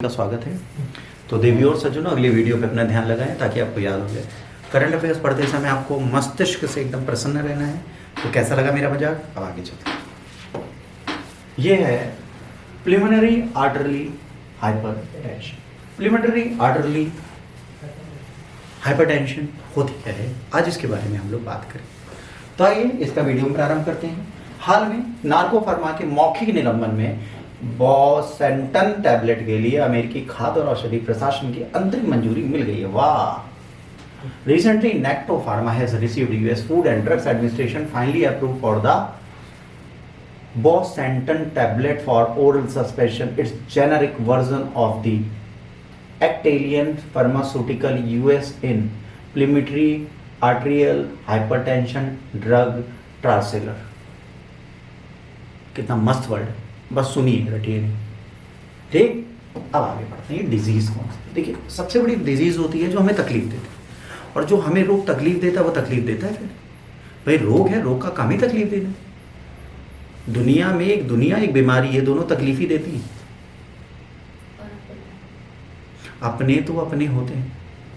का स्वागत है। तो देवी और सज्जनों, अगली वीडियो पे अपना ध्यान लगाएं ताकि आपको याद हो जाए। करंट अफेयर्स पढ़ते समय आपको मस्तिष्क से एकदम प्रसन्न रहना है। तो कैसा लगा मेरा मजाक? अब आगे चलते हैं। ये है preliminary artery hypertension. Preliminary artery hypertension होती क्या है, आज इसके बारे में हम लोग बात करें। तो आइए इसका वीडियो प्रारंभ करते हैं। हाल में नार्को फार्मा के मौखिक निलंबन में बोसेंटन टैबलेट के लिए अमेरिकी खाद्य और औषधि प्रशासन की अंतरिम मंजूरी मिल गई है। वाह! रिसेंटली नेक्टो pharma has received US food and drugs administration finally approved for the bosentan tablet for oral suspension it's generic version of the Actelion pharmaceutical US in preliminary arterial hypertension drug translator. कितना मस्त word है, बस सुनिए, रटिए नहीं। ठीक, अब आगे बढ़ते हैं। डिजीज कौन सी? देखिए, सबसे बड़ी डिजीज होती है जो हमें तकलीफ देती है, और जो हमें रोग तकलीफ देता है वो तकलीफ देता है। फिर भाई रोग है, रोग का काम ही तकलीफ देना। दुनिया में एक बीमारी है, दोनों तकलीफ ही देती है। अपने तो अपने होते हैं,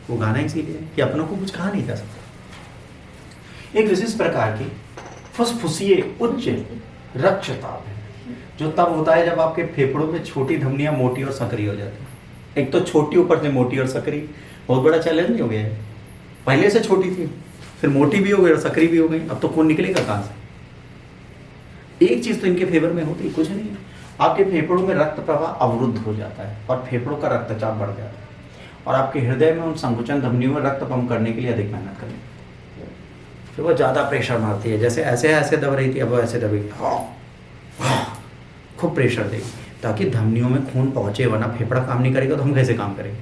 वो गाना इसीलिए है कि अपनों को कुछ कहा नहीं जा सकता। एक विशेष प्रकार की फुसफुसिए उच्च रक्तचाप है जो तब होता है जब आपके फेफड़ों में छोटी धमनियां मोटी और सक्रिय हो जाती है। एक तो छोटी, ऊपर से मोटी और सक्रिय, बहुत बड़ा चैलेंज नहीं हो गया है। पहले से छोटी थी, फिर मोटी भी हो गई और सक्रिय भी हो गई, अब तो खून निकलेगा कहां से? एक चीज तो इनके फेवर में होती है, कुछ नहीं है, आपके फेफड़ों में रक्त प्रवाह अवरुद्ध हो जाता है और फेफड़ों का रक्तचाप बढ़ जाता है, और आपके हृदय में उन संकुचन धमनियों में रक्त पंप करने के लिए अधिक मेहनत करनी पड़ती है। फिर वो ज्यादा प्रेशर मारती है, जैसे ऐसे दब रही थी, अब ऐसे दबेगी, खूब प्रेशर देगी ताकि धमनियों में खून पहुंचे, वरना फेफड़ा काम नहीं करेगा तो हम कैसे काम करेंगे?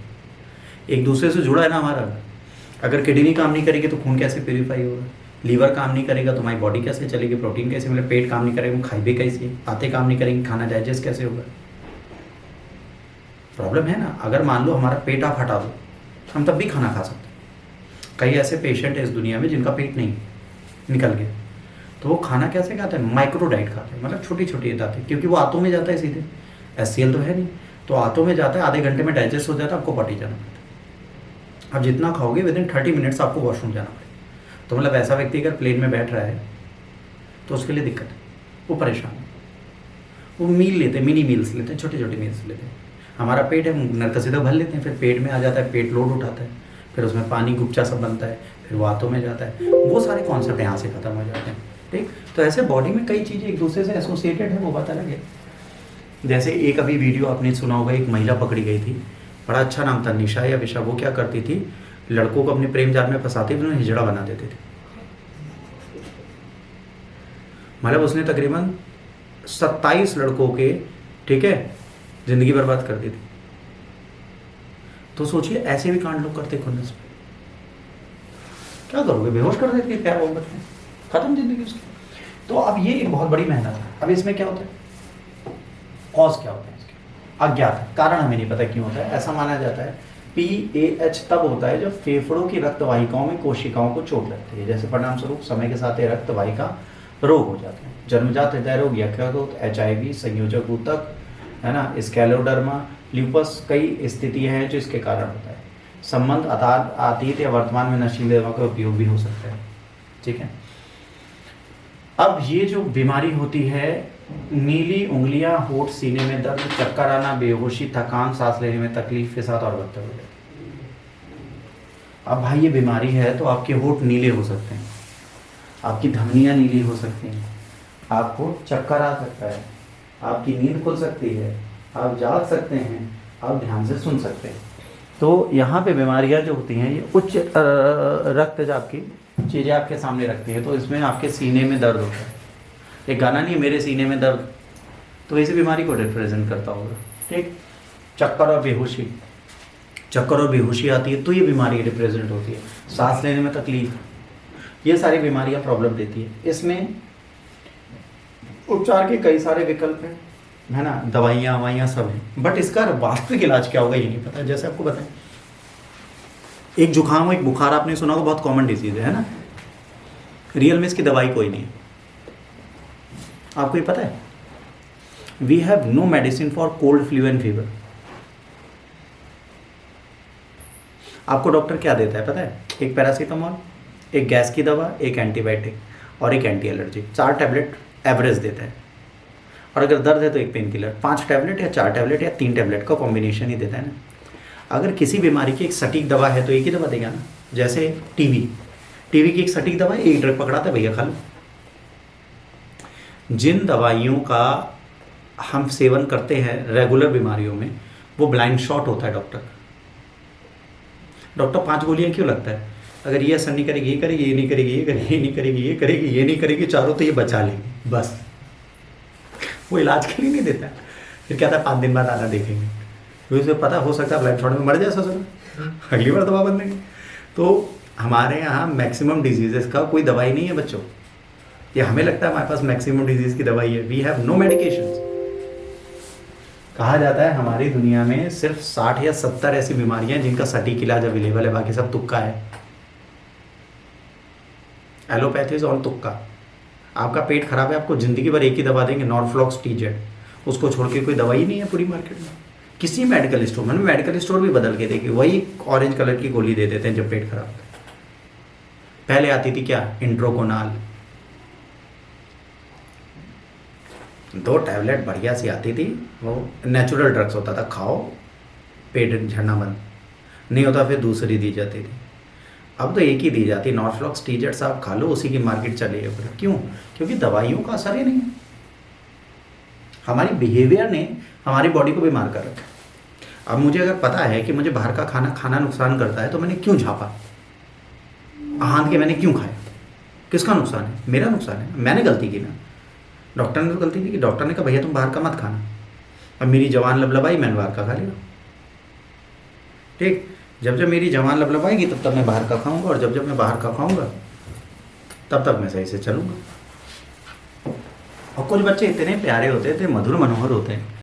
एक दूसरे से जुड़ा है ना हमारा। अगर किडनी काम नहीं करेगी तो खून कैसे प्यूरिफाई होगा? लीवर काम नहीं करेगा तो हमारी बॉडी कैसे चलेगी? प्रोटीन कैसे मिले? पेट काम नहीं करेगा, हम खाएंगे कैसे? आते काम नहीं करेंगे, खाना डाइजेस्ट कैसे होगा? प्रॉब्लम है ना। अगर मान लो हमारा पेट आप हटा दो, हम तब भी खाना खा सकते हैं। कई ऐसे पेशेंट है इस दुनिया में जिनका पेट नहीं निकल गया, तो वो खाना कैसे खाते हैं? माइक्रो डाइट खाते हैं, मतलब छोटी छोटी दाते, क्योंकि वो आंतों में जाता है सीधे, एचसीएल तो है नहीं, तो आंतों में जाता है, आधे घंटे में डाइजेस्ट हो जाता है, आपको पॉटी जाना पड़ता है। अब जितना खाओगे विदिन 30 मिनट्स आपको वॉशरूम जाना पड़ेगा। तो मतलब ऐसा व्यक्ति अगर प्लेन में बैठ रहा है तो उसके लिए दिक्कत है, वो परेशान है। वो मील लेते हैं, मिनी मील्स लेते हैं, छोटे छोटे मील्स लेते हैं। हमारा पेट है, नरक सीधा भर लेते हैं, फिर पेट में आ जाता है, पेट लोड उठाता है, फिर उसमें पानी गुप्चा सब बनता है, फिर वो आंतों में जाता है। वो सारे कॉन्सेप्ट यहाँ से खत्म हो जाते हैं। ठीक, तो ऐसे बॉडी में कई चीज़ें एक दूसरे से एसोसिएटेड है, वो पता लगे। जैसे एक अभी वीडियो आपने सुना होगा, एक महिला पकड़ी गई थी, बड़ा अच्छा नाम था, निशा या विशा। वो क्या करती थी, लड़कों को अपने प्रेम जाल में फंसाती थी, उन्हें हिजड़ा बना देती थी। मतलब उसने तकरीबन 27 लड़कों के, ठीक है, जिंदगी बर्बाद कर दी थी। तो सोचिए ऐसे भी कांड लोग करते खुन्नस में, क्या करोगे? बेहोश कर देती है, प्यार मोहब्बत में खत्म जिंदगी उसकी। तो अब ये एक बहुत बड़ी मेहनत है। अब इसमें क्या होता है, कॉज क्या होता है इसके? अज्ञात है, कारण हमें नहीं पता क्यों होता है। ऐसा माना जाता है PAH तब होता है जब फेफड़ों की रक्त वाहिकाओं में कोशिकाओं को चोट लगती है, जैसे परिणाम स्वरूप समय के साथ रक्त वाहिका रोग हो जाते हैं। जन्मजात हृदय रोग, यकृत, HIV, संयोजक ऊतक, है ना, स्क्लेरोडर्मा, ल्यूपस, कई स्थितियां हैं जो इसके कारण होता है। संबंध अतीत या वर्तमान में नशीले दवा का उपयोग भी हो सकता है। ठीक है, अब ये जो बीमारी होती है, नीली उंगलियां, होठ, सीने में दर्द, चक्कर आना, बेहोशी, थकान, सांस लेने में तकलीफ के साथ और बदतर हो जाती है। अब भाई ये बीमारी है तो आपके होठ नीले हो सकते हैं, आपकी धमनियां नीली हो सकती हैं, आपको चक्कर आ सकता है, आपकी नींद खुल सकती है, आप जाग सकते हैं, आप ध्यान से सुन सकते हैं। तो यहाँ पे बीमारियाँ जो होती हैं, ये उच्च रक्तचाप की चीज़ें आपके सामने रखती है। तो इसमें आपके सीने में दर्द होता है। एक गाना नहीं है, मेरे सीने में दर्द, तो इसी बीमारी को रिप्रेजेंट करता होगा। ठीक, चक्कर और बेहोशी आती है तो ये बीमारी रिप्रेजेंट होती है। सांस लेने में तकलीफ, ये सारी बीमारियां प्रॉब्लम देती है। इसमें उपचार के कई सारे विकल्प हैं, है ना, दवाइयाँ सब हैं, बट इसका वास्तविक इलाज क्या होगा ये नहीं पता। जैसे आपको बताएं, एक जुकाम हो, एक बुखार, आपने सुना होगा, बहुत कॉमन डिजीज है ना। रियल में इसकी दवाई कोई नहीं है। आपको ये पता है, we have no medicine for cold, flu and fever. आपको डॉक्टर क्या देता है पता है? एक पैरासीटामॉल, एक गैस की दवा, एक एंटीबायोटिक और एक एंटी एलर्जी, 4 टैबलेट एवरेज देता है। और अगर दर्द है तो एक पेन किलर, 5 टैबलेट या 4 टैबलेट या 3 टैबलेट का कॉम्बिनेशन ही देता है ना। अगर किसी बीमारी की एक सटीक दवा है तो एक ही दवा देगा ना। जैसे टीवी की एक सटीक दवा है, एक ड्रग पकड़ाता है, भैया खा लो। जिन दवाइयों का हम सेवन करते हैं रेगुलर बीमारियों में, वो ब्लाइंड शॉट होता है डॉक्टर 5 गोलियां क्यों लगता है? अगर ये असर नहीं करेगी, ये करेगी, ये नहीं करेगी, ये करेगी, ये नहीं करेगी, ये करेगी, ये नहीं करेगी, चारों तो ये बचा लेंगे, बस। वो इलाज के लिए नहीं देता है। फिर कहता है 5 दिन बाद आना देखेंगे, क्योंकि उसे पता हो सकता है ब्लाइंड शॉट में मर जाए ससुर, अगली बार दवा बंद देंगे। तो हमारे यहाँ मैक्सिमम डिजीजेस का कोई दवाई नहीं है बच्चों। ये हमें लगता है हमारे पास मैक्सिमम डिजीज की दवाई है, वी हैव नो मेडिकेशंस। कहा जाता है हमारी दुनिया में सिर्फ 60 या 70 ऐसी बीमारियां हैं जिनका सटीक इलाज अवेलेबल है, बाकी सब तुक्का है। एलोपैथी इज ऑल तुक्का। आपका पेट खराब है, आपको जिंदगी भर एक ही दवा देंगे, नॉर्फ्लॉक्स टीजेड, उसको छोड़ के कोई दवाई नहीं है पूरी मार्केट में। किसी मेडिकल स्टोर में, मेडिकल स्टोर भी बदल के देखे, वही ऑरेंज कलर की गोली दे देते हैं जब पेट खराब है। पहले आती थी क्या, इंट्रोकोनाल, 2 टैबलेट बढ़िया सी आती थी, वो नेचुरल ड्रग्स होता था, खाओ पेट झड़ना बंद, नहीं होता फिर दूसरी दी जाती थी। अब तो एक ही दी जाती, नॉर्फ्लॉक्स टीजेड साहब खा लो, उसी की मार्केट चली है पूरा। क्यों? क्योंकि दवाइयों का असर ही नहीं है। हमारी बिहेवियर ने हमारी बॉडी को बीमार कर रखा है। अब मुझे अगर पता है कि मुझे बाहर का खाना नुकसान करता है, तो मैंने क्यों झाँपा, आहान के मैंने क्यों खाया? किसका नुकसान है? मेरा नुकसान है, मैंने गलती की ना। डॉक्टर ने तो गलती नहीं की, डॉक्टर ने कहा भैया तुम बाहर का मत खाना। अब मेरी जवान लबलबाई, मैंने बाहर का खा लिया। ठीक, जब मेरी जवान लबलबाएगी तब मैं बाहर का खाऊंगा, और जब मैं बाहर का खाऊंगा तब मैं सही से चलूंगा। और कुछ बच्चे इतने प्यारे होते थे, मधुर मनोहर होते हैं।